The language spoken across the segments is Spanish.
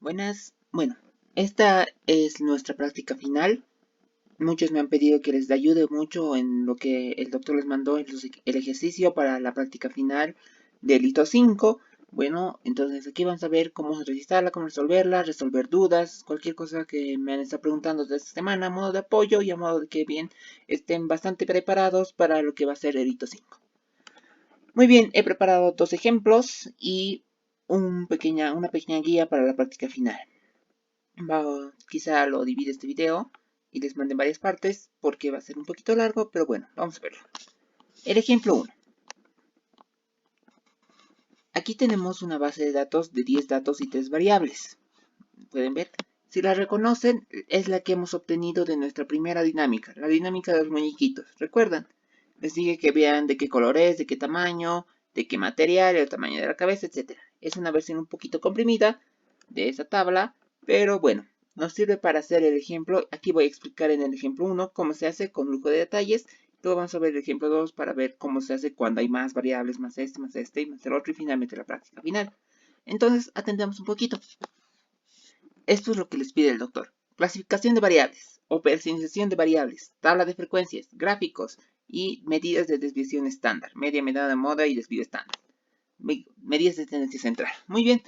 Buenas. Bueno, esta es nuestra práctica final. Muchos me han pedido que les ayude mucho en lo que el doctor les mandó el ejercicio para la práctica final del hito 5. Bueno, entonces aquí vamos a ver cómo registrarla, cómo resolverla, resolver dudas, cualquier cosa que me han estado preguntando de esta semana, a modo de apoyo y a modo de que bien estén bastante preparados para lo que va a ser el hito 5. Muy bien, he preparado dos ejemplos y una pequeña guía para la práctica final. Quizá lo divide este video y les mande en varias partes porque va a ser un poquito largo, pero bueno, vamos a verlo. El ejemplo 1. Aquí tenemos una base de datos de 10 datos y 3 variables. Pueden ver. Si la reconocen, es la que hemos obtenido de nuestra primera dinámica, la dinámica de los muñequitos. ¿Recuerdan? Les dije que vean de qué color es, de qué tamaño, de qué material, el tamaño de la cabeza, etc. Es una versión un poquito comprimida de esa tabla, pero bueno, nos sirve para hacer el ejemplo. Aquí voy a explicar en el ejemplo 1 cómo se hace con lujo de detalles. Luego vamos a ver el ejemplo 2 para ver cómo se hace cuando hay más variables, más este y más el otro, y finalmente la práctica final. Entonces, atendamos un poquito. Esto es lo que les pide el doctor. Clasificación de variables, operacionalización de variables, tabla de frecuencias, gráficos y medidas de desviación estándar. Media, mediana, moda y desvío estándar. Medidas de tendencia central. Muy bien.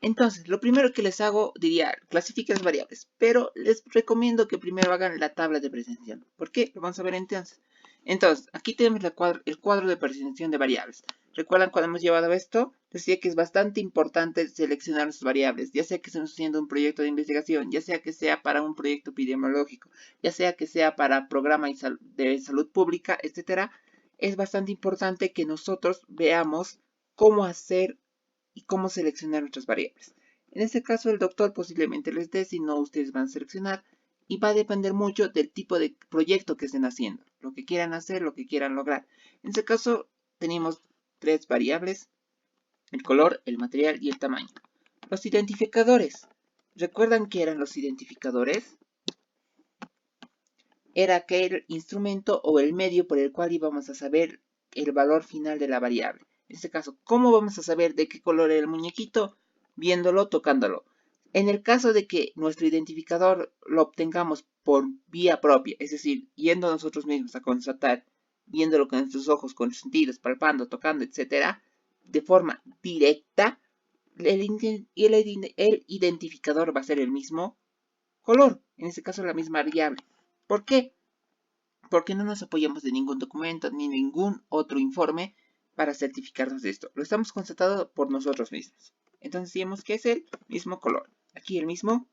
Entonces, lo primero que les hago, diría, clasifiquen las variables. Pero les recomiendo que primero hagan la tabla de presentación. ¿Por qué? Lo vamos a ver entonces. Entonces, aquí tenemos el cuadro de presentación de variables. ¿Recuerdan cuando hemos llevado esto? Decía que es bastante importante seleccionar nuestras variables, ya sea que estemos haciendo un proyecto de investigación, ya sea que sea para un proyecto epidemiológico, ya sea que sea para programa de salud pública, etc. Es bastante importante que nosotros veamos cómo hacer y cómo seleccionar nuestras variables. En este caso, el doctor posiblemente les dé, si no, ustedes van a seleccionar y va a depender mucho del tipo de proyecto que estén haciendo, lo que quieran hacer, lo que quieran lograr. En este caso, tenemos tres variables: el color, el material y el tamaño. Los identificadores. ¿Recuerdan qué eran los identificadores? Era aquel instrumento o el medio por el cual íbamos a saber el valor final de la variable. En este caso, ¿cómo vamos a saber de qué color era el muñequito? Viéndolo, tocándolo. En el caso de que nuestro identificador lo obtengamos por vía propia, es decir, yendo nosotros mismos a constatar, viéndolo con nuestros ojos, con los sentidos, palpando, tocando, etc., de forma directa, el identificador va a ser el mismo color, en este caso la misma variable. ¿Por qué? Porque no nos apoyamos de ningún documento ni ningún otro informe para certificarnos de esto. Lo estamos constatando por nosotros mismos. Entonces decimos que es el mismo color. Aquí el mismo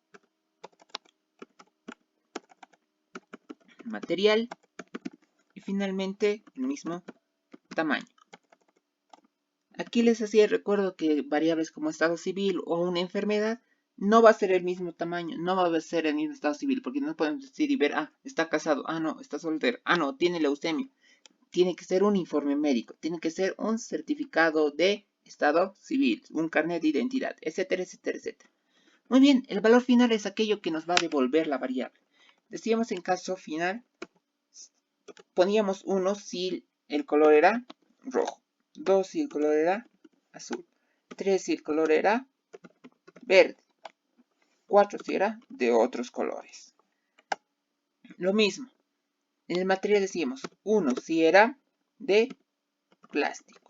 material y finalmente el mismo tamaño. Aquí les hacía recuerdo que variables como estado civil o una enfermedad no va a ser el mismo tamaño, no va a ser el mismo estado civil, porque no podemos decir y ver, está casado, no, está soltero, no, tiene leucemia. Tiene que ser un informe médico, tiene que ser un certificado de estado civil, un carnet de identidad, etcétera, etcétera, etcétera. Muy bien, el valor final es aquello que nos va a devolver la variable. Decíamos en caso final, poníamos 1 si el color era rojo, 2 si el color era azul, 3 si el color era verde, 4 si era de otros colores. Lo mismo, en el material decíamos 1 si era de plástico,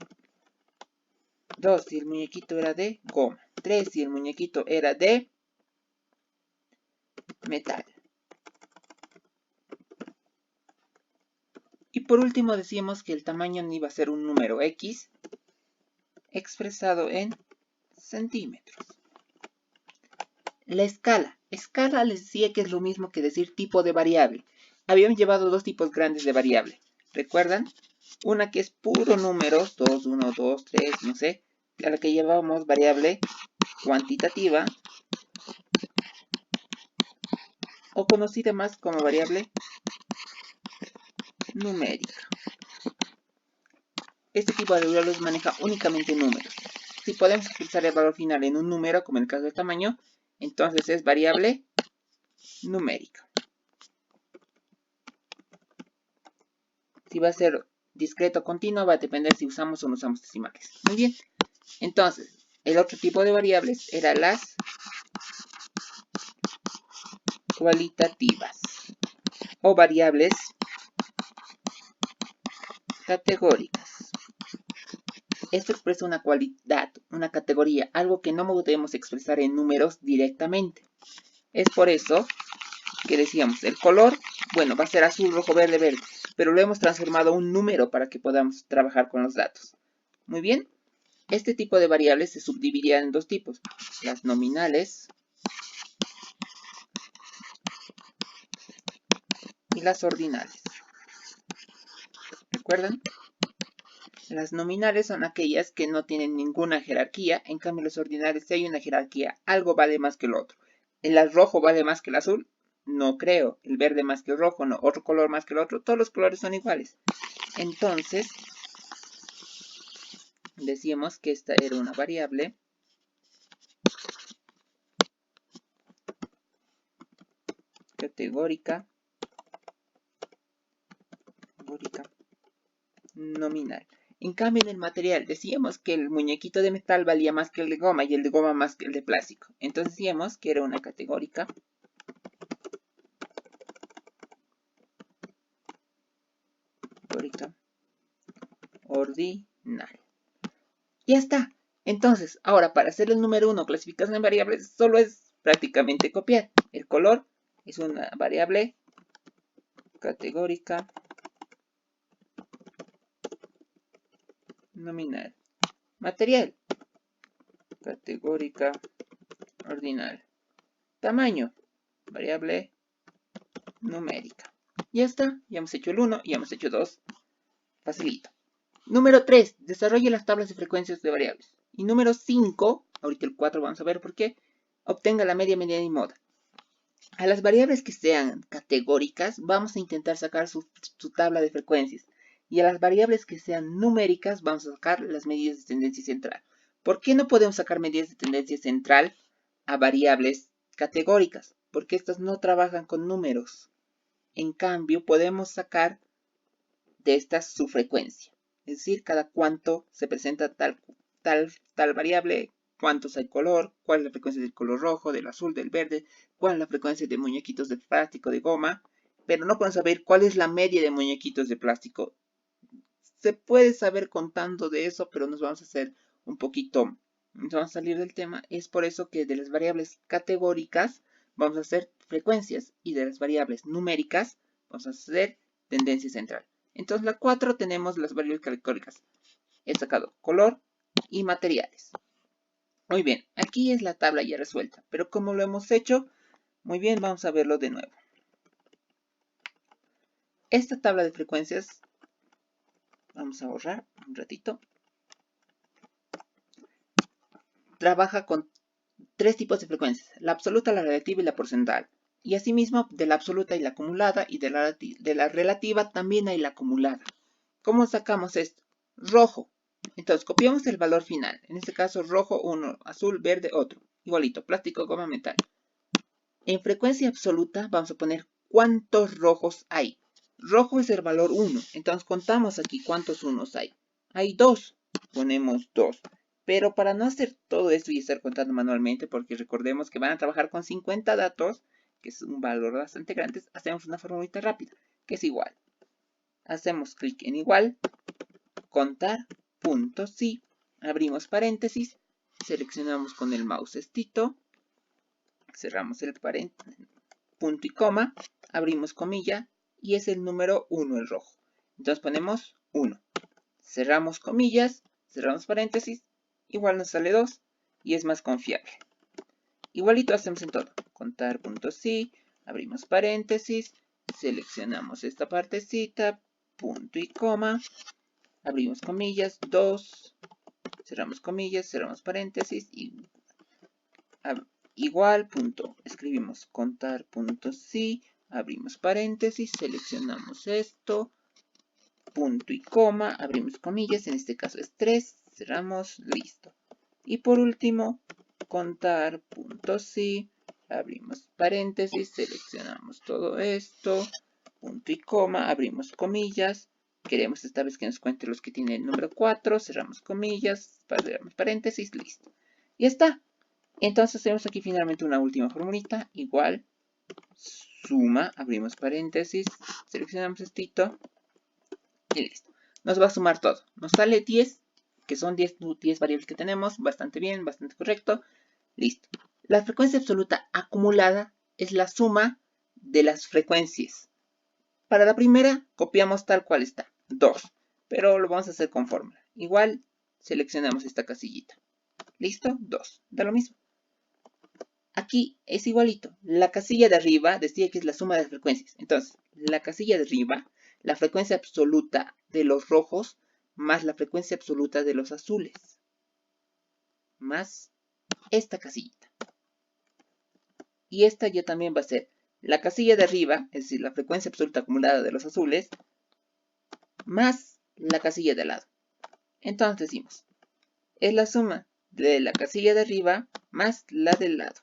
2 si el muñequito era de goma, 3 si el muñequito era de metal. Y por último decíamos que el tamaño iba a ser un número X expresado en centímetros. La escala. Escala les decía que es lo mismo que decir tipo de variable. Habíamos llevado dos tipos grandes de variable. ¿Recuerdan? Una que es puro números, 2, 1, 2, 3, no sé, a la que llevábamos variable cuantitativa, o conocida más como variable numérica. Este tipo de variables maneja únicamente números. Si podemos expresar el valor final en un número, como en el caso del tamaño, entonces es variable numérica. Si va a ser discreto o continuo, va a depender si usamos o no usamos decimales. Muy bien. Entonces, el otro tipo de variables eran las cualitativas o variables categóricas. Esto expresa una cualidad, una categoría, algo que no podemos expresar en números directamente. Es por eso que decíamos, el color, bueno, va a ser azul, rojo, verde, verde, pero lo hemos transformado a un número para que podamos trabajar con los datos. Muy bien, este tipo de variables se subdividía en dos tipos, las nominales y las ordinales. ¿Recuerdan? Las nominales son aquellas que no tienen ninguna jerarquía, en cambio las ordinales sí hay una jerarquía, algo vale más que el otro. ¿El rojo vale más que el azul? No creo. ¿El verde más que el rojo? No. ¿Otro color más que el otro? Todos los colores son iguales. Entonces, decíamos que esta era una variable categórica nominal. En cambio, en el material decíamos que el muñequito de metal valía más que el de goma y el de goma más que el de plástico. Entonces decíamos que era una categórica ordinal. Ya está. Entonces, ahora para hacer el número 1, clasificación en variables, solo es prácticamente copiar. El color es una variable categórica nominal. Material, categórica ordinal. Tamaño, variable numérica. Ya está, ya hemos hecho el 1 y ya hemos hecho 2. Facilito. Número 3, desarrolle las tablas de frecuencias de variables. Y número 5, ahorita el 4 vamos a ver por qué, obtenga la media, mediana y moda. A las variables que sean categóricas vamos a intentar sacar su tabla de frecuencias. Y a las variables que sean numéricas vamos a sacar las medidas de tendencia central. ¿Por qué no podemos sacar medidas de tendencia central a variables categóricas? Porque estas no trabajan con números. En cambio, podemos sacar de estas su frecuencia. Es decir, cada cuánto se presenta tal variable, cuántos hay color, cuál es la frecuencia del color rojo, del azul, del verde, cuál es la frecuencia de muñequitos de plástico, de goma, pero no podemos saber cuál es la media de muñequitos de plástico. Se puede saber contando de eso, pero nos vamos a hacer un poquito, nos vamos a salir del tema. Es por eso que de las variables categóricas vamos a hacer frecuencias y de las variables numéricas vamos a hacer tendencia central. Entonces, la 4 tenemos las variables categóricas. He sacado color y materiales. Muy bien, aquí es la tabla ya resuelta, pero como lo hemos hecho, muy bien, vamos a verlo de nuevo. Esta tabla de frecuencias, vamos a borrar un ratito, trabaja con tres tipos de frecuencias, la absoluta, la relativa y la porcentual. Y asimismo, de la absoluta hay la acumulada y de la relativa también hay la acumulada. ¿Cómo sacamos esto? Rojo. Entonces, copiamos el valor final. En este caso, rojo 1, azul, verde otro. Igualito, plástico, goma, metal. En frecuencia absoluta vamos a poner cuántos rojos hay. Rojo es el valor 1. Entonces, contamos aquí cuántos unos hay. Hay 2. Ponemos 2. Pero para no hacer todo esto y estar contando manualmente, porque recordemos que van a trabajar con 50 datos, que es un valor bastante grande, hacemos una formulita rápida, que es igual. Hacemos clic en igual, contar, punto, sí, abrimos paréntesis, seleccionamos con el mouse cerramos el paréntesis, punto y coma, abrimos comilla, y es el número 1 el rojo. Entonces ponemos 1, cerramos comillas, cerramos paréntesis, igual nos sale 2, y es más confiable. Igualito hacemos en todo, contar, punto, sí, abrimos paréntesis, seleccionamos esta partecita, punto y coma, abrimos comillas, 2, cerramos comillas, cerramos paréntesis, y igual, punto, escribimos contar, punto, sí, abrimos paréntesis, seleccionamos esto, punto y coma, abrimos comillas, en este caso es 3, cerramos, listo. Y por último, contar, punto, sí, abrimos paréntesis, seleccionamos todo esto, punto y coma, abrimos comillas, queremos esta vez que nos cuente los que tienen el número 4, cerramos comillas, cerramos paréntesis, listo. Y está. Entonces tenemos aquí finalmente una última formulita, igual, suma, abrimos paréntesis, seleccionamos esto y listo. Nos va a sumar todo. Nos sale 10, que son 10 variables que tenemos, bastante bien, bastante correcto. Listo. La frecuencia absoluta acumulada es la suma de las frecuencias. Para la primera, copiamos tal cual está, 2, pero lo vamos a hacer con fórmula. Igual, seleccionamos esta casillita. ¿Listo? 2. Da lo mismo. Aquí es igualito. La casilla de arriba decía que es la suma de las frecuencias. Entonces, la casilla de arriba, la frecuencia absoluta de los rojos más la frecuencia absoluta de los azules. Más esta casillita. Y esta ya también va a ser la casilla de arriba, es decir, la frecuencia absoluta acumulada de los azules, más la casilla de al lado. Entonces decimos, es la suma de la casilla de arriba más la del lado.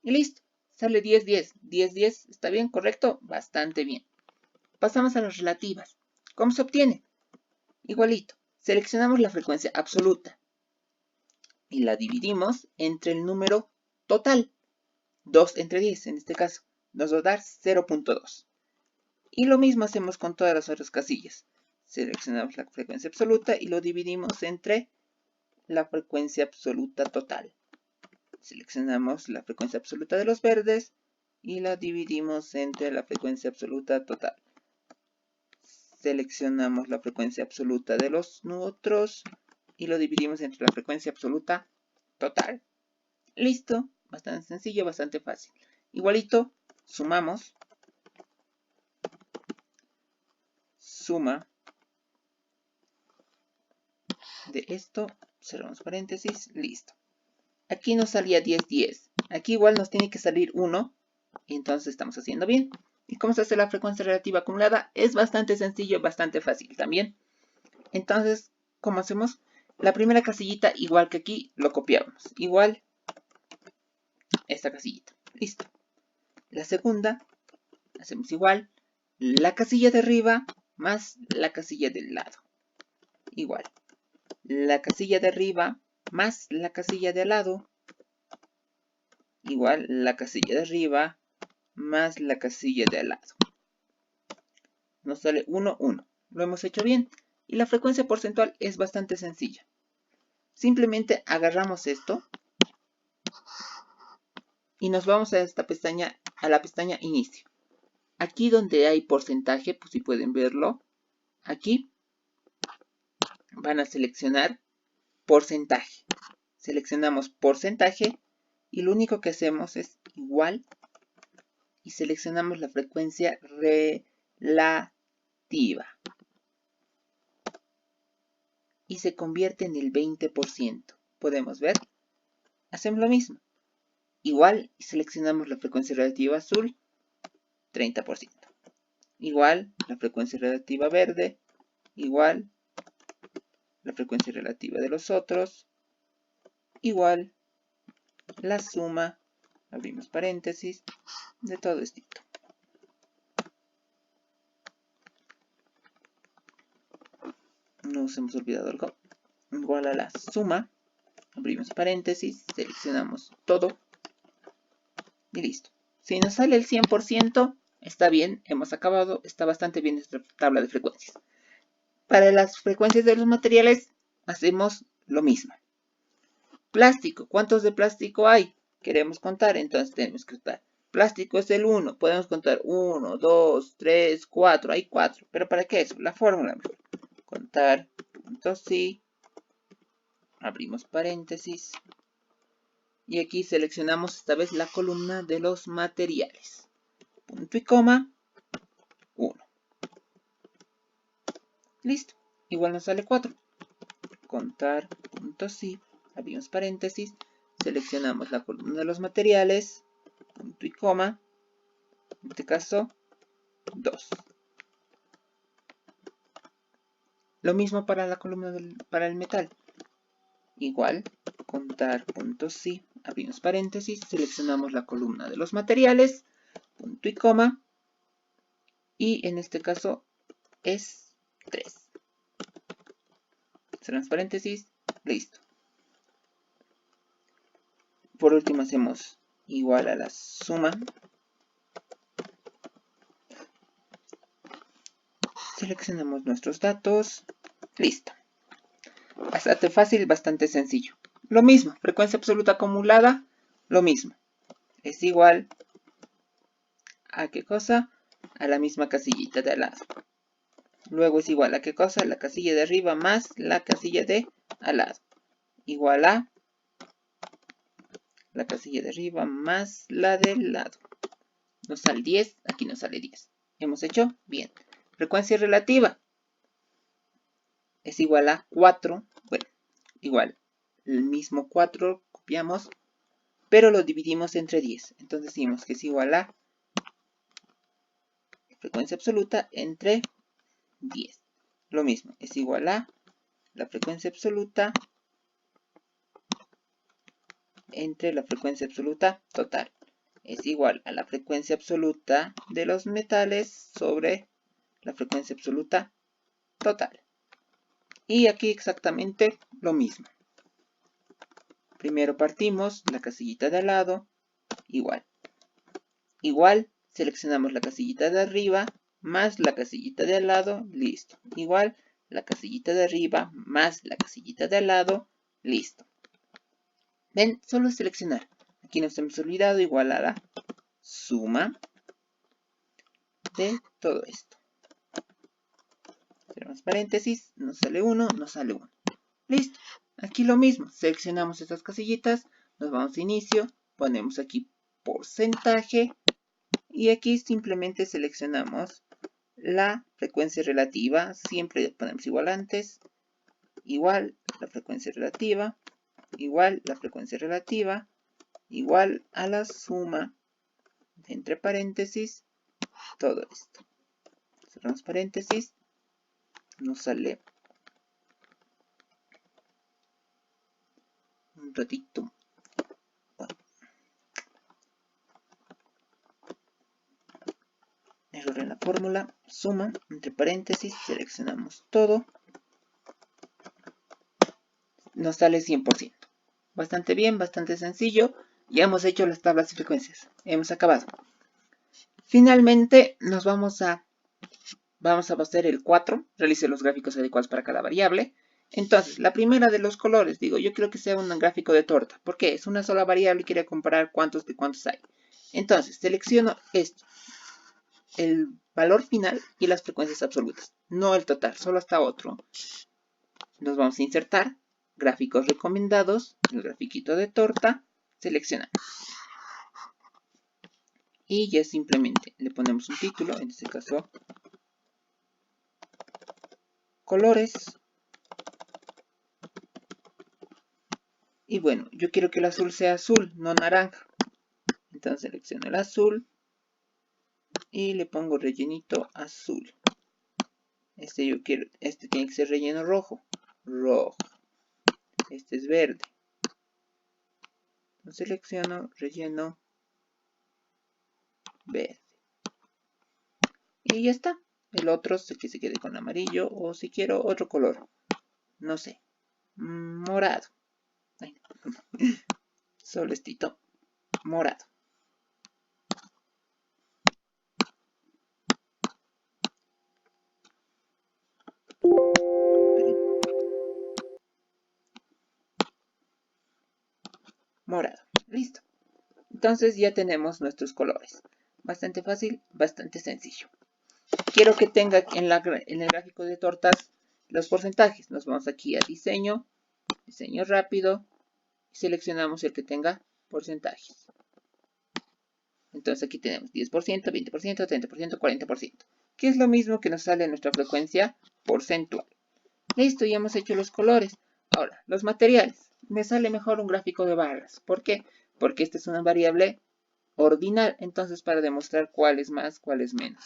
Y listo, sale 10, 10. 10, 10, ¿está bien? ¿Correcto? Bastante bien. Pasamos a las relativas. ¿Cómo se obtiene? Igualito. Seleccionamos la frecuencia absoluta y la dividimos entre el número total. 2 entre 10 en este caso. Nos va a dar 0.2. Y lo mismo hacemos con todas las otras casillas. Seleccionamos la frecuencia absoluta y lo dividimos entre la frecuencia absoluta total. Seleccionamos la frecuencia absoluta de los verdes y la dividimos entre la frecuencia absoluta total. Seleccionamos la frecuencia absoluta de los otros y lo dividimos entre la frecuencia absoluta total. Listo, bastante sencillo, bastante fácil. Igualito, sumamos, suma de esto, cerramos paréntesis, listo. Aquí nos salía 10, 10. Aquí igual nos tiene que salir 1, y entonces estamos haciendo bien. ¿Y cómo se hace la frecuencia relativa acumulada? Es bastante sencillo, bastante fácil también. Entonces, ¿cómo hacemos? La primera casillita, igual que aquí, lo copiamos. Igual esta casillita. Listo. La segunda, hacemos igual. La casilla de arriba más la casilla del lado. Igual. La casilla de arriba más la casilla de al lado. Igual la casilla de arriba más la casilla de al lado. Nos sale 1, 1. Lo hemos hecho bien. Y la frecuencia porcentual es bastante sencilla. Simplemente agarramos esto y nos vamos a esta pestaña, a la pestaña inicio. Aquí donde hay porcentaje, pues si pueden verlo, aquí van a seleccionar porcentaje. Seleccionamos porcentaje y lo único que hacemos es igual y seleccionamos la frecuencia relativa. Y se convierte en el 20%. Podemos ver. Hacemos lo mismo. Igual y seleccionamos la frecuencia relativa azul, 30%. Igual la frecuencia relativa verde, igual la frecuencia relativa de los otros, igual la suma, abrimos paréntesis, de todo esto. Nos hemos olvidado algo. Igual a la suma, abrimos paréntesis, seleccionamos todo y listo. Si nos sale el 100%, está bien, hemos acabado, está bastante bien esta tabla de frecuencias. Para las frecuencias de los materiales, hacemos lo mismo. Plástico, ¿cuántos de plástico hay? Queremos contar, entonces tenemos que contar. Plástico es el 1, podemos contar 1, 2, 3, 4, hay 4. ¿Pero para qué eso? La fórmula mejor. Contar, punto sí, abrimos paréntesis. Y aquí seleccionamos esta vez la columna de los materiales. Punto y coma, 1. Listo. Igual nos sale 4. Contar, punto sí, abrimos paréntesis. Seleccionamos la columna de los materiales, punto y coma, en este caso 2. Lo mismo para la columna para el metal. Igual, contar, punto sí, abrimos paréntesis, seleccionamos la columna de los materiales, punto y coma, y en este caso es 3. Cerramos paréntesis, listo. Por último hacemos igual a la suma Seleccionamos nuestros datos. Listo. Bastante fácil, bastante sencillo. Lo mismo, frecuencia absoluta acumulada, lo mismo. Es igual a ¿qué cosa? A la misma casillita de al lado. Luego es igual a ¿qué cosa? La casilla de arriba más la casilla de al lado. Igual a la casilla de arriba más la del lado. Nos sale 10, aquí nos sale 10. ¿Hemos hecho? Bien. Frecuencia relativa es igual a 4. Bueno, igual. El mismo 4 copiamos, pero lo dividimos entre 10. Entonces decimos que es igual a frecuencia absoluta entre 10. Lo mismo, es igual a la frecuencia absoluta entre la frecuencia absoluta total. Es igual a la frecuencia absoluta de los metales sobre la frecuencia absoluta total. Y aquí exactamente lo mismo. Primero partimos la casillita de al lado, igual. Igual, seleccionamos la casillita de arriba, más la casillita de al lado, listo. Igual, la casillita de arriba, más la casillita de al lado, listo. Ven, solo seleccionar. Aquí nos hemos olvidado, igual a la suma de todo esto. Cerramos paréntesis, nos sale 1, nos sale 1. Listo. Aquí lo mismo, seleccionamos estas casillitas, nos vamos a inicio, ponemos aquí porcentaje y aquí simplemente seleccionamos la frecuencia relativa, siempre ponemos igual antes, igual la frecuencia relativa, igual la frecuencia relativa, igual a la suma de entre paréntesis todo esto. Cerramos paréntesis, nos sale un ratito. Bueno. Error en la fórmula, suma, entre paréntesis, seleccionamos todo. Nos sale 100%. Bastante bien, bastante sencillo. Ya hemos hecho las tablas de frecuencias. Hemos acabado. Finalmente, nos vamos a hacer el 4. Realice los gráficos adecuados para cada variable. Entonces, la primera de los colores, digo, yo quiero que sea un gráfico de torta. ¿Por qué? Es una sola variable y quiero comparar cuántos de cuántos hay. Entonces, selecciono esto. El valor final y las frecuencias absolutas. No el total, solo hasta otro. Nos vamos a insertar. Gráficos recomendados. El grafiquito de torta. Seleccionamos. Y ya simplemente le ponemos un título. En este caso, colores. Y bueno, yo quiero que el azul sea azul, no naranja. Entonces selecciono el azul y le pongo rellenito azul. Este tiene que ser relleno rojo. Rojo. Este es verde. Entonces selecciono relleno verde. Y ya está. El otro que se quede con amarillo o si quiero otro color. No sé. Morado. Ay, no. Solo estito morado. Morado. Listo. Entonces ya tenemos nuestros colores. Bastante fácil, bastante sencillo. Quiero que tenga en el gráfico de tortas los porcentajes. Nos vamos aquí a diseño, diseño rápido. Y seleccionamos el que tenga porcentajes. Entonces aquí tenemos 10%, 20%, 30%, 40%. Que es lo mismo que nos sale en nuestra frecuencia porcentual. Listo, ya hemos hecho los colores. Ahora, los materiales. Me sale mejor un gráfico de barras. ¿Por qué? Porque esta es una variable ordinal. Entonces, para demostrar cuál es más, cuál es menos.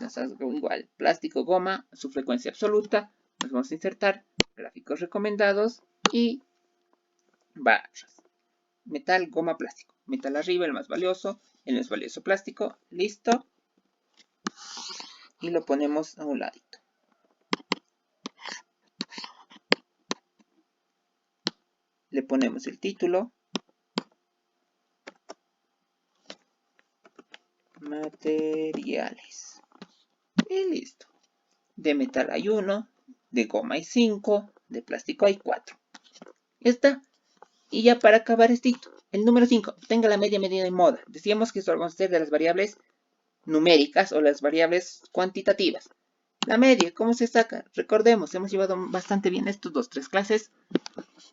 Nos hago igual. Plástico, goma, su frecuencia absoluta. Nos vamos a insertar gráficos recomendados y barras. Metal, goma, plástico. Metal arriba, el más valioso. El más valioso plástico. Listo. Y lo ponemos a un ladito. Le ponemos el título. Materiales. Y listo. de metal hay 1, de goma hay 5, de plástico hay 4. Ya está. Y ya para acabar el número 5, tenga la media, medida y moda. Decíamos que esto va a ser de las variables numéricas o las variables cuantitativas. La media, ¿cómo se saca? Recordemos, hemos llevado bastante bien estos 3 clases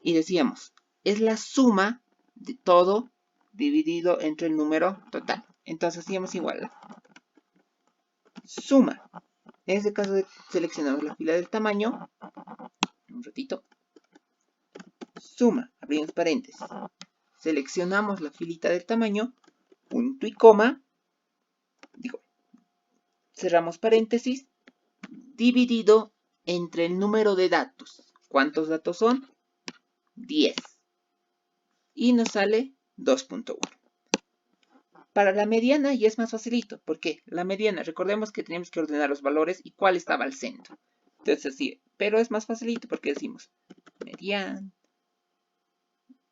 y decíamos, es la suma de todo dividido entre el número total. Entonces hacíamos igual. Suma. En este caso seleccionamos la fila del tamaño. Un ratito. Suma. Abrimos paréntesis. Seleccionamos la filita del tamaño. Punto y coma. Cerramos paréntesis. Dividido entre el número de datos. ¿Cuántos datos son? 10. Y nos sale 2.1. Para la mediana ya es más facilito. ¿Por qué? La mediana, recordemos que teníamos que ordenar los valores y cuál estaba al centro. Entonces así, pero es más facilito porque decimos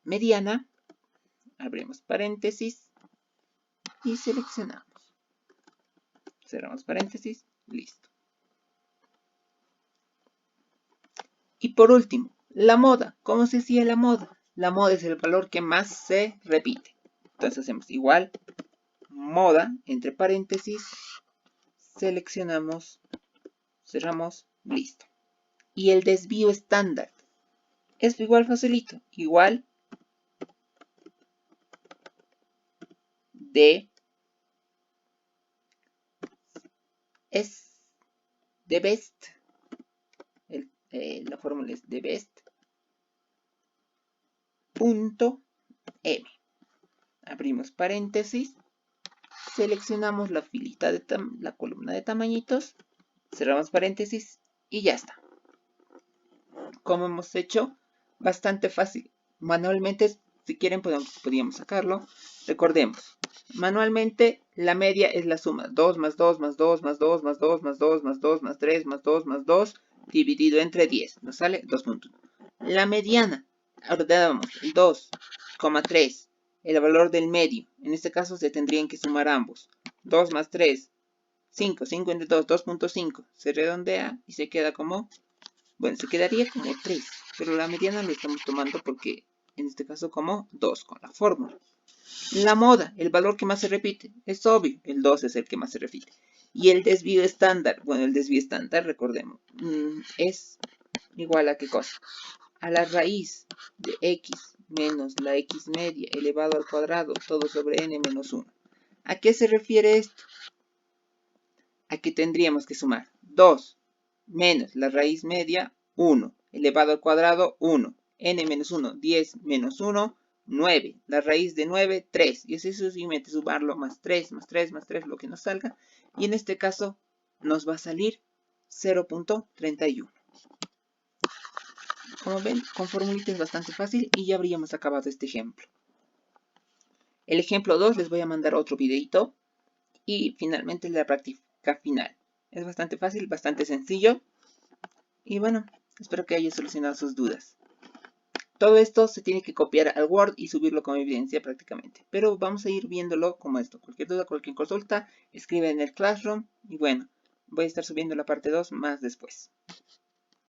mediana, abrimos paréntesis y seleccionamos. Cerramos paréntesis, listo. Y por último, la moda. ¿Cómo se hacía la moda? La moda es el valor que más se repite. Entonces hacemos igual, moda, entre paréntesis, seleccionamos, cerramos, listo. Y el desvío estándar es igual facilito, igual de es de best, la fórmula es de best punto m. Abrimos paréntesis, seleccionamos la filita de la columna de tamañitos, cerramos paréntesis y ya está. Como hemos hecho, bastante fácil. Manualmente, si quieren, podríamos sacarlo. Recordemos, manualmente la media es la suma 2 más 2 más 2 más 2 más 2 más 2 más 2 más 3 más 2 más 2 dividido entre 10. Nos sale 2.1. La mediana, ordenábamos el 2,3, el valor del medio. En este caso se tendrían que sumar ambos. 2 más 3, 5. 5 entre 2, 2.5. Se redondea y se queda como... Bueno, se quedaría como 3, pero la mediana lo estamos tomando porque, en este caso, como 2 con la fórmula. La moda, el valor que más se repite, es obvio, el 2 es el que más se repite. Y el desvío estándar, bueno, el desvío estándar, recordemos, es igual a ¿qué cosa? A la raíz de x menos la x media elevado al cuadrado, todo sobre n menos 1. ¿A qué se refiere esto? A que tendríamos que sumar 2 menos la raíz media, 1, elevado al cuadrado, 1, n menos 1, 10 menos 1, 9, la raíz de 9, 3, y así sucesivamente sumarlo más 3, más 3, más 3, lo que nos salga, y en este caso nos va a salir 0.31. Como ven, con formulita es bastante fácil y ya habríamos acabado este ejemplo. El ejemplo 2 les voy a mandar otro videito y finalmente la práctica final. Es bastante fácil, bastante sencillo. Y bueno, espero que haya solucionado sus dudas. Todo esto se tiene que copiar al Word y subirlo como evidencia prácticamente. Pero vamos a ir viéndolo como esto. Cualquier duda, cualquier consulta, escribe en el Classroom. Y bueno, voy a estar subiendo la parte 2 más después.